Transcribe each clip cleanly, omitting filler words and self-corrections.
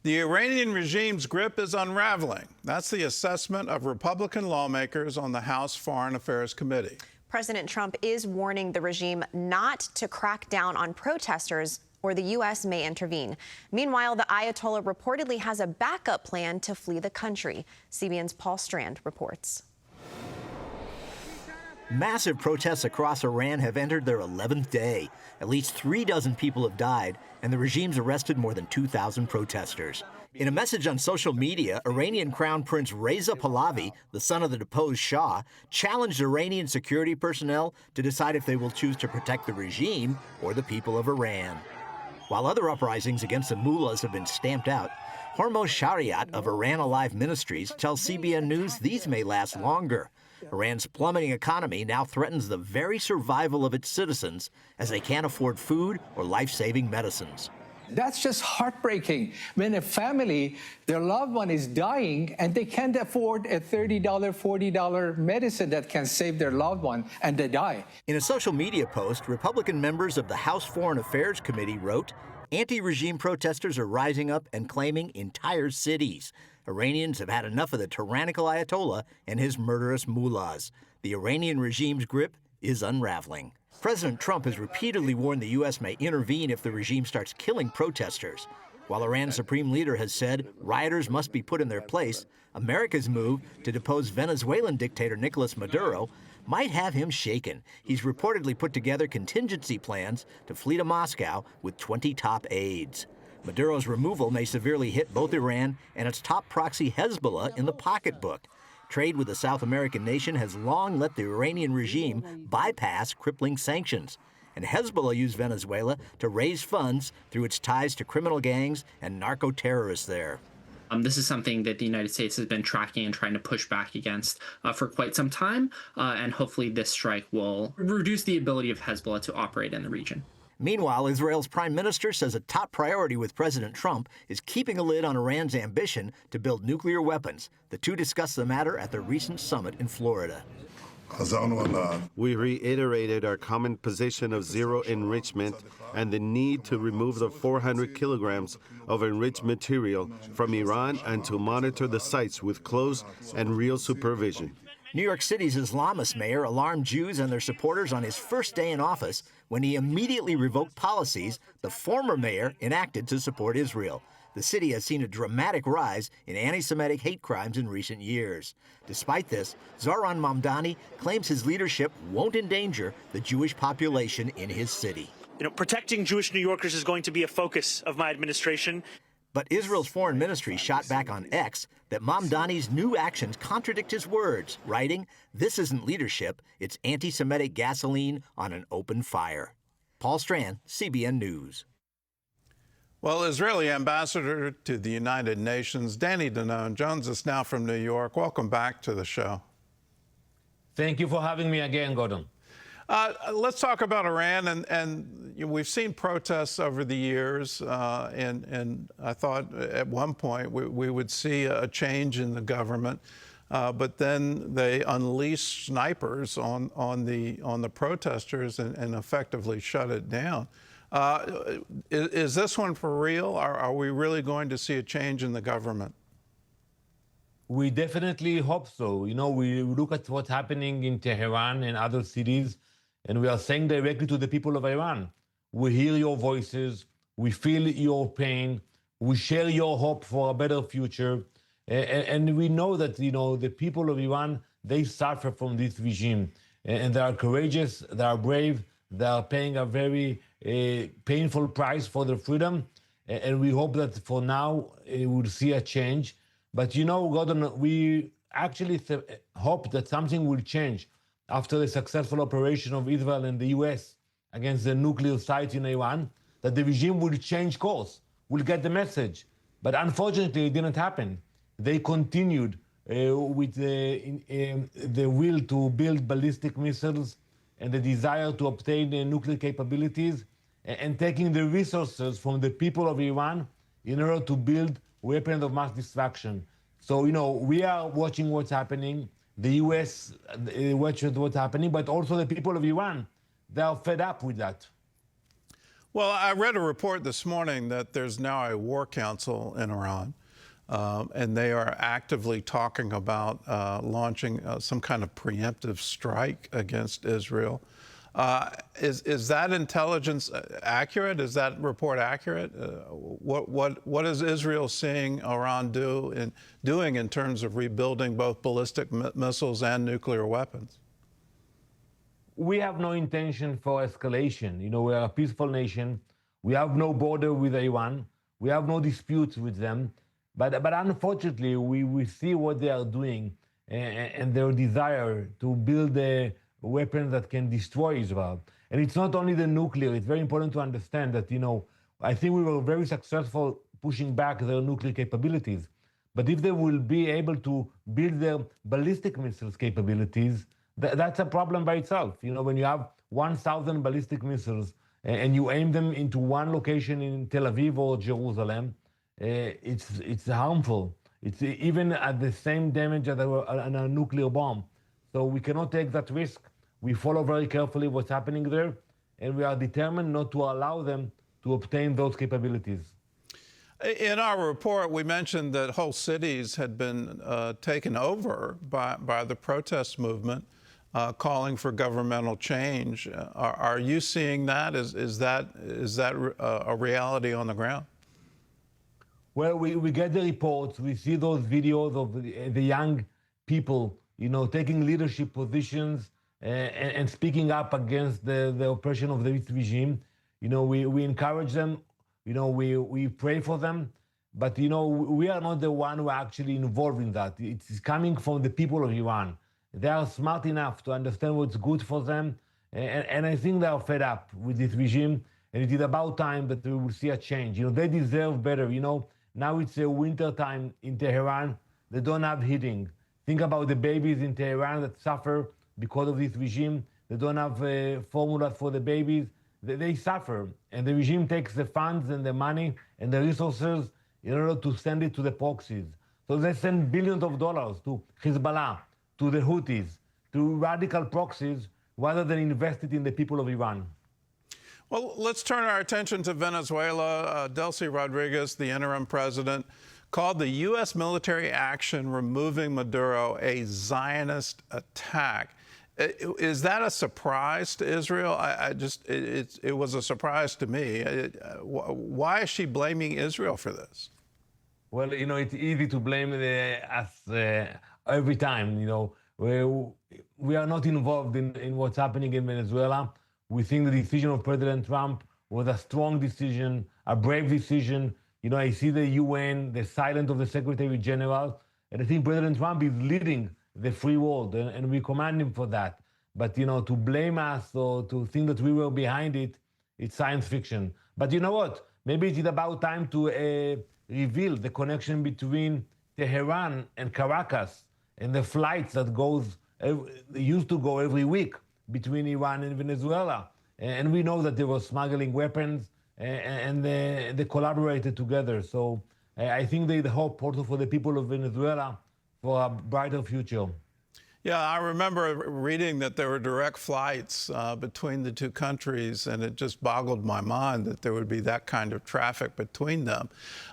The Iranian regime's grip is unraveling. That's the assessment of Republican lawmakers on the House Foreign Affairs Committee. President Trump is warning the regime not to crack down on protesters or the U.S. may intervene. Meanwhile, the Ayatollah reportedly has a backup plan to flee the country. CBN's Paul Strand reports. Massive protests across Iran have entered their 11th day. At least 36 people have died, and the regime's arrested more than 2,000 protesters. In a message on social media, Iranian Crown Prince Reza Pahlavi, the son of the deposed Shah, challenged Iranian security personnel to decide if they will choose to protect the regime or the people of Iran. While other uprisings against the mullahs have been stamped out, Hormoz Shariat of Iran Alive Ministries tells CBN News these may last longer. Iran's plummeting economy now threatens the very survival of its citizens as they can't afford food or life-saving medicines. That's just heartbreaking when a family, their loved one is dying and they can't afford a $30, $40 medicine that can save their loved one, and they die. In a social media post, Republican members of the House Foreign Affairs Committee wrote, "Anti-regime protesters are rising up and claiming entire cities. Iranians have had enough of the tyrannical Ayatollah and his murderous mullahs. The Iranian regime's grip is unraveling." President Trump has repeatedly warned the U.S. may intervene if the regime starts killing protesters. While Iran's supreme leader has said rioters must be put in their place, America's move to depose Venezuelan dictator Nicolas Maduro might have him shaken. He's reportedly put together contingency plans to flee to Moscow with 20 top aides. Maduro's removal may severely hit both Iran and its top proxy Hezbollah in the pocketbook. Trade with the South American nation has long let the Iranian regime bypass crippling sanctions. And Hezbollah used Venezuela to raise funds through its ties to criminal gangs and narco-terrorists there. This is something that the United States has been tracking and trying to push back against for quite some time, and hopefully this strike will reduce the ability of Hezbollah to operate in the region. Meanwhile, Israel's prime minister says a top priority with President Trump is keeping a lid on Iran's ambition to build nuclear weapons. The two discussed the matter at the recent summit in Florida. We reiterated our common position of zero enrichment and the need to remove the 400 kilograms of enriched material from Iran and to monitor the sites with close and real supervision. New York City's Islamist mayor alarmed Jews and their supporters on his first day in office when he immediately revoked policies the former mayor enacted to support Israel. The city has seen a dramatic rise in anti-Semitic hate crimes in recent years. Despite this, Zohran Mamdani claims his leadership won't endanger the Jewish population in his city. Protecting Jewish New Yorkers is going to be a focus of my administration. But Israel's foreign ministry shot back on X that Mamdani's new actions contradict his words, writing, "This isn't leadership, it's anti-Semitic gasoline on an open fire." Paul Strand, CBN News. Well, Israeli ambassador to the United Nations, Danny Danon, joins us now from New York. Welcome back to the show. Thank you for having me again, Gordon. Let's talk about Iran, and we've seen protests over the years, and I thought at one point we would see a change in the government, but then they unleashed snipers on the protesters and effectively shut it down. Is this one for real? Are we really going to see a change in the government? We definitely hope so. We look at what's happening in Tehran and other cities, and we are saying directly to the people of Iran, we hear your voices, we feel your pain, we share your hope for a better future, and we know that, the people of Iran, they suffer from this regime, and they are courageous, they are brave, they are paying a very painful price for their freedom, and we hope that for now we'll see a change. But Gordon, we actually hope that something will change after the successful operation of Israel and the US against the nuclear site in Iran, that the regime will change course, will get the message. But unfortunately, it didn't happen. They continued with the will to build ballistic missiles and the desire to obtain nuclear capabilities and taking the resources from the people of Iran in order to build weapons of mass destruction. So, we are watching what's happening. The U.S. watches what's happening, but also the people of Iran, they are fed up with that. Well, I read a report this morning that there's now a war council in Iran, and they are actively talking about launching some kind of preemptive strike against Israel. Is that intelligence accurate? Is that report accurate? What is Israel seeing Iran doing in terms of rebuilding both ballistic missiles and nuclear weapons? We have no intention for escalation. You know, we're a peaceful nation. We have no border with Iran. We have no disputes with them. But unfortunately, we see what they are doing and their desire to build weapons that can destroy Israel. And it's not only the nuclear. It's very important to understand that, you know, I think we were very successful pushing back their nuclear capabilities. But if they will be able to build their ballistic missiles capabilities, that's a problem by itself. You know, when you have 1,000 ballistic missiles and you aim them into one location in Tel Aviv or Jerusalem, it's harmful. It's even at the same damage as a nuclear bomb. So we cannot take that risk. We follow very carefully what's happening there, and we are determined not to allow them to obtain those capabilities. In our report, we mentioned that whole cities had been taken over by the protest movement, calling for governmental change. Are you seeing that? Is that a reality on the ground? Well, we get the reports. We see those videos of the young people, you know, taking leadership positions and speaking up against the oppression of this regime. You know, we encourage them. You know, we pray for them. But, you know, we are not the one who are actually involved in that. It's coming from the people of Iran. They are smart enough to understand what's good for them. And I think they are fed up with this regime. And it is about time that we will see a change. You know, they deserve better. You know, now it's a winter time in Tehran. They don't have heating. Think about the babies in Tehran that suffer because of this regime. They don't have formulas for the babies. They suffer. And the regime takes the funds and the money and the resources in order to send it to the proxies. So they send billions of dollars to Hezbollah, to the Houthis, to radical proxies, rather than invest it in the people of Iran. Well, let's turn our attention to Venezuela. Delcy Rodriguez, the interim president, called the U.S. military action removing Maduro a Zionist attack. Is that a surprise to Israel? It was a surprise to me. Why is she blaming Israel for this? Well, you know, it's easy to blame us every time. You know, we are not involved in what's happening in Venezuela. We think the decision of President Trump was a strong decision, a brave decision. You know, I see the UN, the silence of the Secretary General, and I think President Trump is leading the free world, and we commend him for that. But, you know, to blame us or to think that we were behind it, it's science fiction. But you know what? Maybe it's about time to reveal the connection between Tehran and Caracas and the flights that used to go every week between Iran and Venezuela. And we know that they were smuggling weapons and they collaborated together. So I think they hope also for the people of Venezuela for a brighter future. Yeah, I remember reading that there were direct flights between the two countries, and it just boggled my mind that there would be that kind of traffic between them.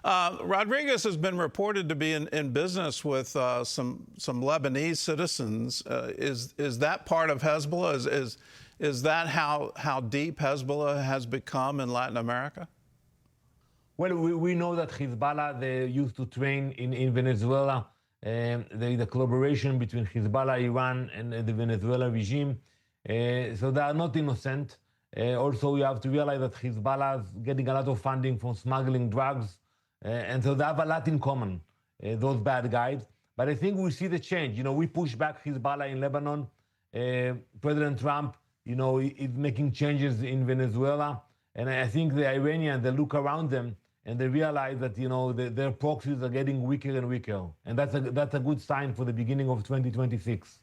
Rodriguez has been reported to be in business with some Lebanese citizens. Is that part of Hezbollah? Is that how deep Hezbollah has become in Latin America? Well, we know that Hezbollah, they used to train in Venezuela. There is a collaboration between Hezbollah, Iran, and the Venezuelan regime. So they are not innocent. Also, we have to realize that Hezbollah is getting a lot of funding from smuggling drugs. And so they have a lot in common, those bad guys. But I think we see the change. You know, we push back Hezbollah in Lebanon. President Trump, you know, is making changes in Venezuela. And I think the Iranians, they look around them and they realize that, you know, their proxies are getting weaker and weaker. And that's a good sign for the beginning of 2026.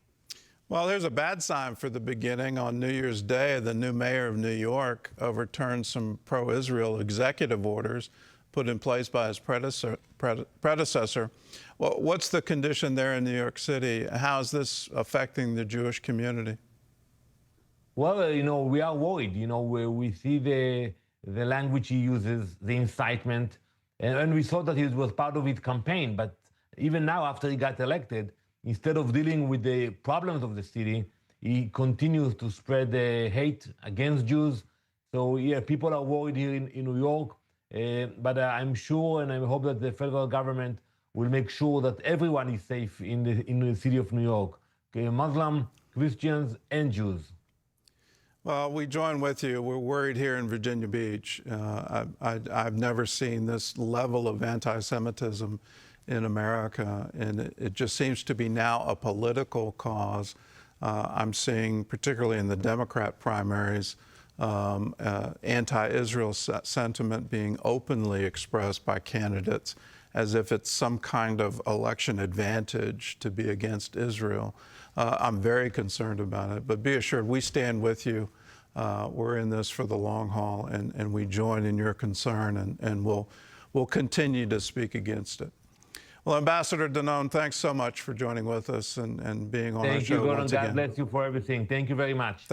Well, there's a bad sign for the beginning. On New Year's Day, the new mayor of New York overturned some pro-Israel executive orders put in place by his predecessor. Well, what's the condition there in New York City? How is this affecting the Jewish community? Well, you know, we are worried. You know, we see the the language he uses, the incitement. And we saw that it was part of his campaign. But even now, after he got elected, instead of dealing with the problems of the city, he continues to spread the hate against Jews. So yeah, people are worried here in New York. But I'm sure and I hope that the federal government will make sure that everyone is safe in the city of New York, okay, Muslim, Christians, and Jews. Well, we join with you. We're worried here in Virginia Beach. I've never seen this level of anti-Semitism in America, and it just seems to be now a political cause. I'm seeing, particularly in the Democrat primaries, anti-Israel sentiment being openly expressed by candidates as if it's some kind of election advantage to be against Israel. I'm very concerned about it, but be assured we stand with you. We're in this for the long haul, and we join in your concern, and we'll continue to speak against it. Well, Ambassador Danon, thanks so much for joining with us and being on our show once again. God bless you for everything. Thank you very much.